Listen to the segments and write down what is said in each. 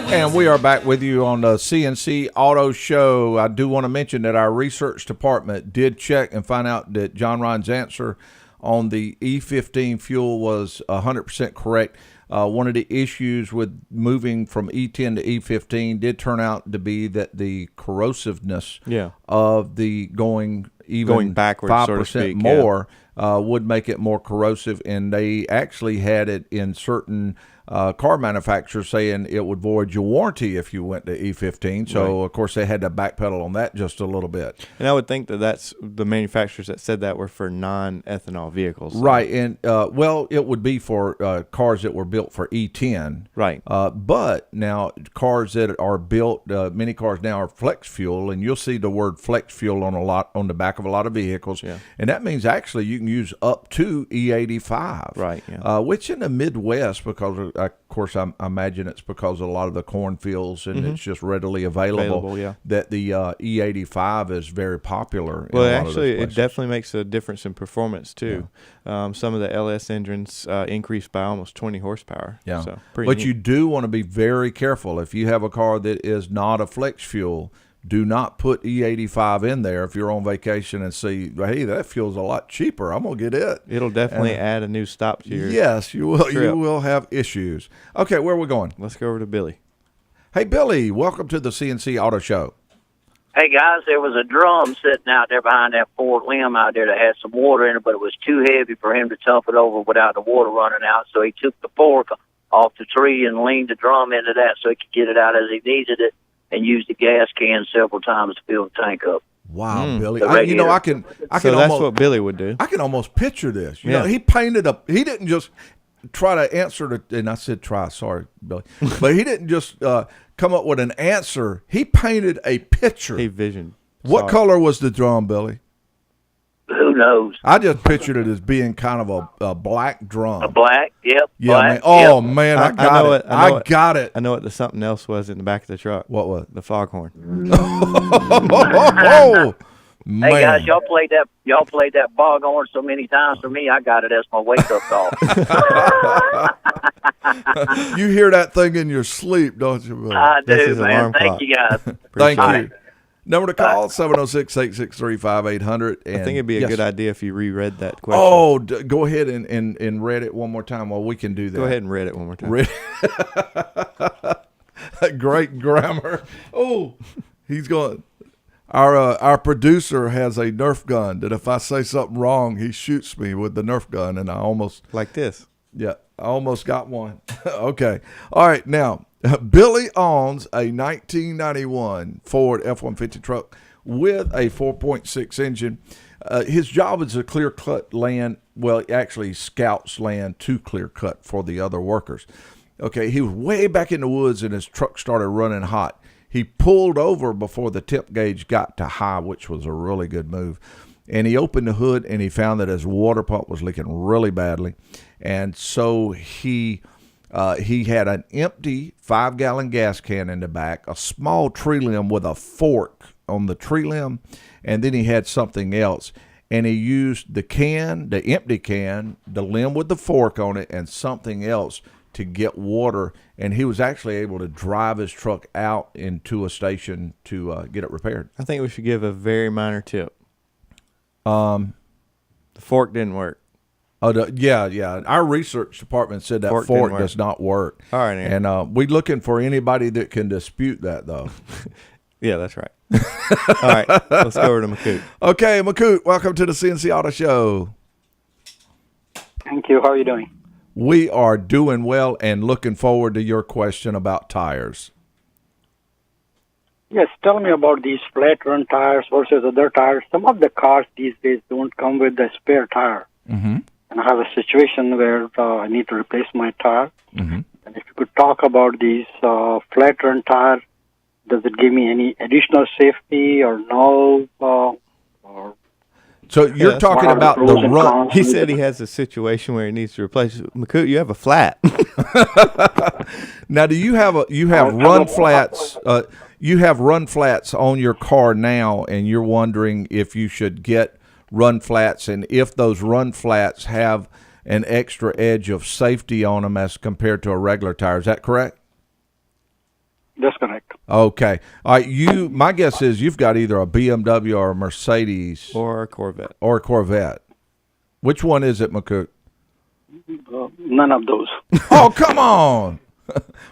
And we are back with you on the CNC Auto Show. I do want to mention that our research department did check and find out that John Ryan's answer on the E15 fuel was 100% correct. One of the issues with moving from E10 to E15 did turn out to be that the corrosiveness of the going backwards, 5% so to speak, more would make it more corrosive, and they actually had it in certain car manufacturers saying it would void your warranty if you went to E15. So, of course, they had to backpedal on that just a little bit. And I would think that that's the manufacturers that said that were for non-ethanol vehicles. So. Right. And, well, it would be for cars that were built for E10. Right. But now cars that are built, many cars now are flex fuel, and you'll see the word flex fuel on the back of a lot of vehicles. Yeah. And that means actually you can use up to E85. Right. Yeah. Which in the Midwest, because of course, I imagine it's because of a lot of the cornfields and it's just readily available that the E85 is very popular. Well, actually, it definitely makes a difference in performance, too. Yeah. Some of the LS engines increase by almost 20 horsepower. Yeah. So but you do want to be very careful. If you have a car that is not a flex fuel, do not put E85 in there if you're on vacation and see, hey, that fuel's a lot cheaper. I'm going to get it. It'll definitely add a new stop to your Yes, you will. trip. You will have issues. Okay, where are we going? Let's go over to Billy. Hey, Billy, welcome to the CNC Auto Show. Hey, guys, there was a drum sitting out there behind that Ford limb out there that had some water in it, but it was too heavy for him to dump it over without the water running out, so he took the fork off the tree and leaned the drum into that so he could get it out as he needed it, and used the gas can several times to fill the tank up. Wow, Billy! So I can that's almost, what Billy would do. I can almost picture this. You know, he painted up. He didn't just try to answer and I said try. Sorry, Billy, but he didn't just come up with an answer. He painted a picture. He visioned. What color was the drum, Billy? Who knows? I just pictured it as being kind of a black drum. A black, yep. Yeah, black, man. Oh, yep. man, I got it. I got it. I know what the something else was in the back of the truck. What was? The foghorn. Oh, man. Hey, guys, y'all played that foghorn so many times for me, I got it as my wake-up call. You hear that thing in your sleep, don't you, Billy? I That's do, his man. alarm Thank clock. you, guys. Thank Bye. you. Number to call, 706-863-5800. I think it'd be a good idea if you reread that question. Oh, go ahead and read it one more time. Well, we can do that. Go ahead and read it one more time. Great grammar. Oh, he's going. Our producer has a Nerf gun that if I say something wrong, he shoots me with the Nerf gun, and I almost Like this. I almost got one. Okay. All right. Now, Billy owns a 1991 Ford F-150 truck with a 4.6 engine. His job is to clear cut land. Well, actually, he scouts land to clear cut for the other workers. Okay. He was way back in the woods and his truck started running hot. He pulled over before the tip gauge got to high, which was a really good move. And he opened the hood and he found that his water pump was leaking really badly. And so he had an empty 5-gallon gas can in the back, a small tree limb with a fork on the tree limb, and then he had something else. And he used the empty can, the limb with the fork on it, and something else to get water. And he was actually able to drive his truck out into a station to get it repaired. I think we should give a very minor tip. The fork didn't work. Oh, yeah. Our research department said that fork does not work. All right, Aaron. And we're looking for anybody that can dispute that, though. Yeah, that's right. All right, let's go over to Makoot. Okay, Makoot, welcome to the CNC Auto Show. Thank you. How are you doing? We are doing well and looking forward to your question about tires. Yes, tell me about these flat run tires versus other tires. Some of the cars these days don't come with the spare tire. Mm-hmm. And I have a situation where I need to replace my tire. Mm-hmm. And if you could talk about these flat run tires, does it give me any additional safety or no? So you're talking about the run. He said he has a situation where he needs to replace it. Makoot, you have a flat. Now, do you have run flats? You have run flats on your car now, and you're wondering if you should get run flats, and if those run flats have an extra edge of safety on them as compared to a regular tire. Is that correct? That's correct. Okay. All right. My guess is you've got either a BMW or a Mercedes Or a Corvette. or a Corvette. Which one is it, McCook? None of those. Oh, come on.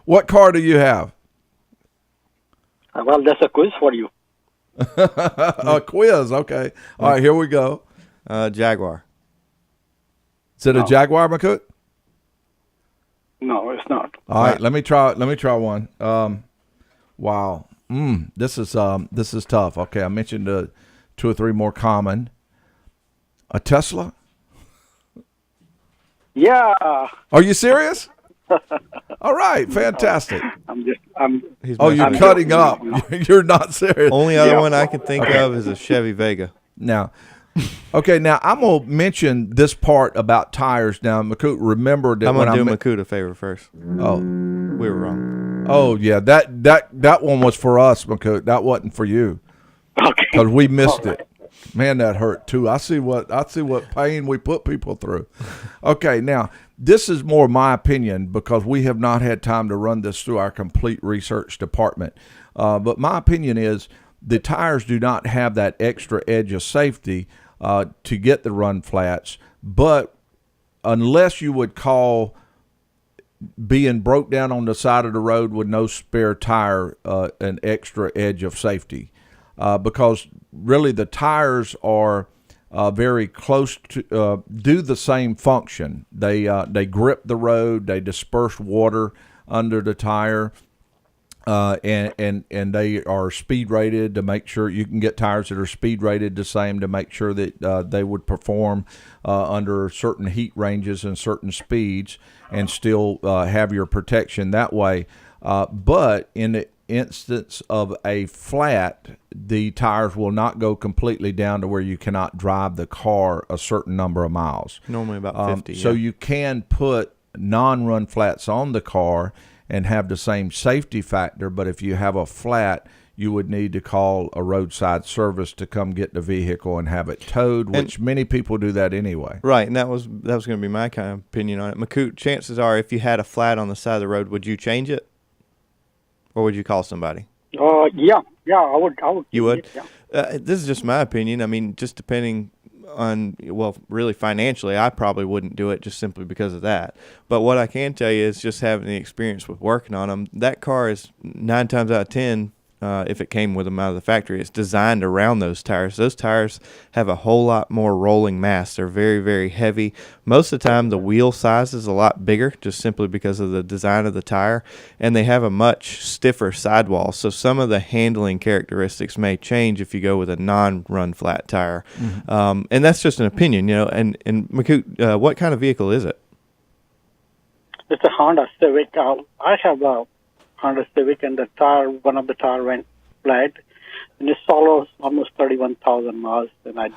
What car do you have? Well, that's a quiz for you. A quiz. Okay. All right, here we go. Jaguar. Is it a Jaguar, McCook? No, it's not. All right, let me try one. Wow. This is tough. Okay, I mentioned 2 or 3 more common. A Tesla? Yeah. Are you serious? All right, fantastic. He's Oh, you're messing with cutting up. You're not serious. Only other Yeah. one I can think of is a Chevy Vega. Now, okay, now I'm going to mention this part about tires. Now, McCoot, remember that I'm when gonna I do Makut a favor first. Oh, We were wrong. oh yeah, that one was for us, McCoot. That wasn't for you Okay. because we missed it. Man, that hurt too. I see what pain we put people through. Okay, now this is more my opinion because we have not had time to run this through our complete research department. But my opinion is the tires do not have that extra edge of safety to get the run flats. But unless you would call being broke down on the side of the road with no spare tire an extra edge of safety. Because really the tires are very close to do the same function. They grip the road, they disperse water under the tire, and they are speed rated to make sure you can get tires that are speed rated the same to make sure that they would perform under certain heat ranges and certain speeds and still have your protection that way. But in the instance of a flat, the tires will not go completely down to where you cannot drive the car a certain number of miles. Normally about 50. So you can put non-run flats on the car and have the same safety factor, but if you have a flat, you would need to call a roadside service to come get the vehicle and have it towed, which many people do that anyway. Right, and that was going to be my kind of opinion on it. Makut, chances are if you had a flat on the side of the road, would you change it? Or would you call somebody? Yeah, I would. You would? Yeah. This is just my opinion. I mean, just depending on, well, really financially, I probably wouldn't do it just simply because of that. But what I can tell you is just having the experience with working on them, that car is 9 times out of 10, if it came with them out of the factory, it's designed around those tires. Those tires have a whole lot more rolling mass. They're very, very heavy. Most of the time, the wheel size is a lot bigger just simply because of the design of the tire, and they have a much stiffer sidewall. So some of the handling characteristics may change if you go with a non-run flat tire. Mm-hmm. And that's just an opinion, you know. And Makut, what kind of vehicle is it? It's a Honda Civic. I have a Honda Civic, and one of the tire went flat, and it's almost 31,000 miles, and I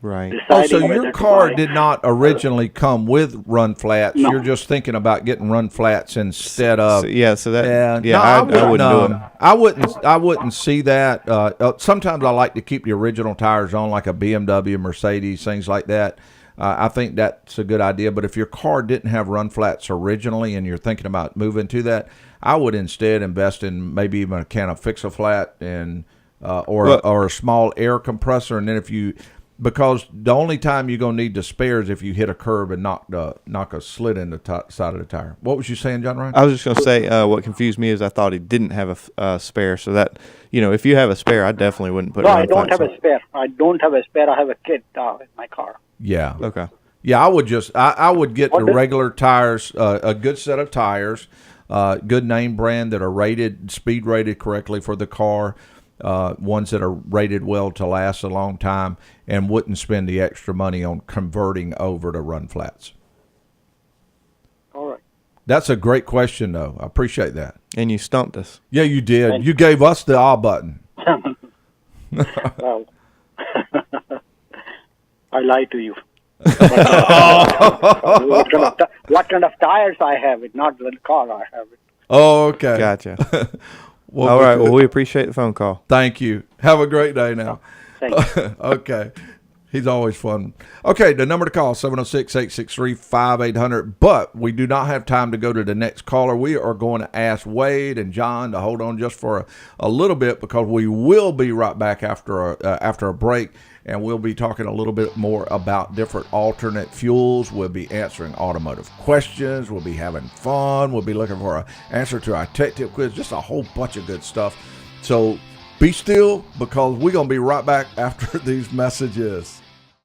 Right. Oh, so whether your to car buy- did not originally come with run flats. No. You're just thinking about getting run flats instead of. So, yeah, so that, Yeah, I no, wouldn't do it. I wouldn't see that. Sometimes I like to keep the original tires on, like a BMW, Mercedes, things like that. I think that's a good idea. But if your car didn't have run flats originally and you're thinking about moving to that, I would instead invest in maybe even a can of Fix-A-Flat and or a small air compressor. And then because the only time you're going to need the spare is if you hit a curb and knock a slit in the side of the tire. What was you saying, John Ryan? I was just going to say what confused me is I thought he didn't have a spare. So that, if you have a spare, I definitely wouldn't put No, run I don't flats have on. a spare. I don't have a spare. I have a kit in my car. Yeah. Okay. Yeah, I would I would get the Okay. regular tires, a good set of tires, good name brand that are speed rated correctly for the car, ones that are rated well to last a long time, and wouldn't spend the extra money on converting over to run flats. All right. That's a great question, though. I appreciate that. And you stumped us. Yeah, you did. You gave us the ah button. Well, I lied to you. What kind of tires I have it, not the car I have it. Oh, okay. Gotcha. Well, All right. Well, we appreciate the phone call. thank you. Have a great day now. Thank you. Okay. He's always fun. Okay, the number to call, 706-863-5800. But we do not have time to go to the next caller. We are going to ask Wade and John to hold on just for a little bit, because we will be right back after a break, and we'll be talking a little bit more about different alternate fuels. We'll be answering automotive questions. We'll be having fun. We'll be looking for an answer to our tech tip quiz, just a whole bunch of good stuff. So be still, because we're going to be right back after these messages.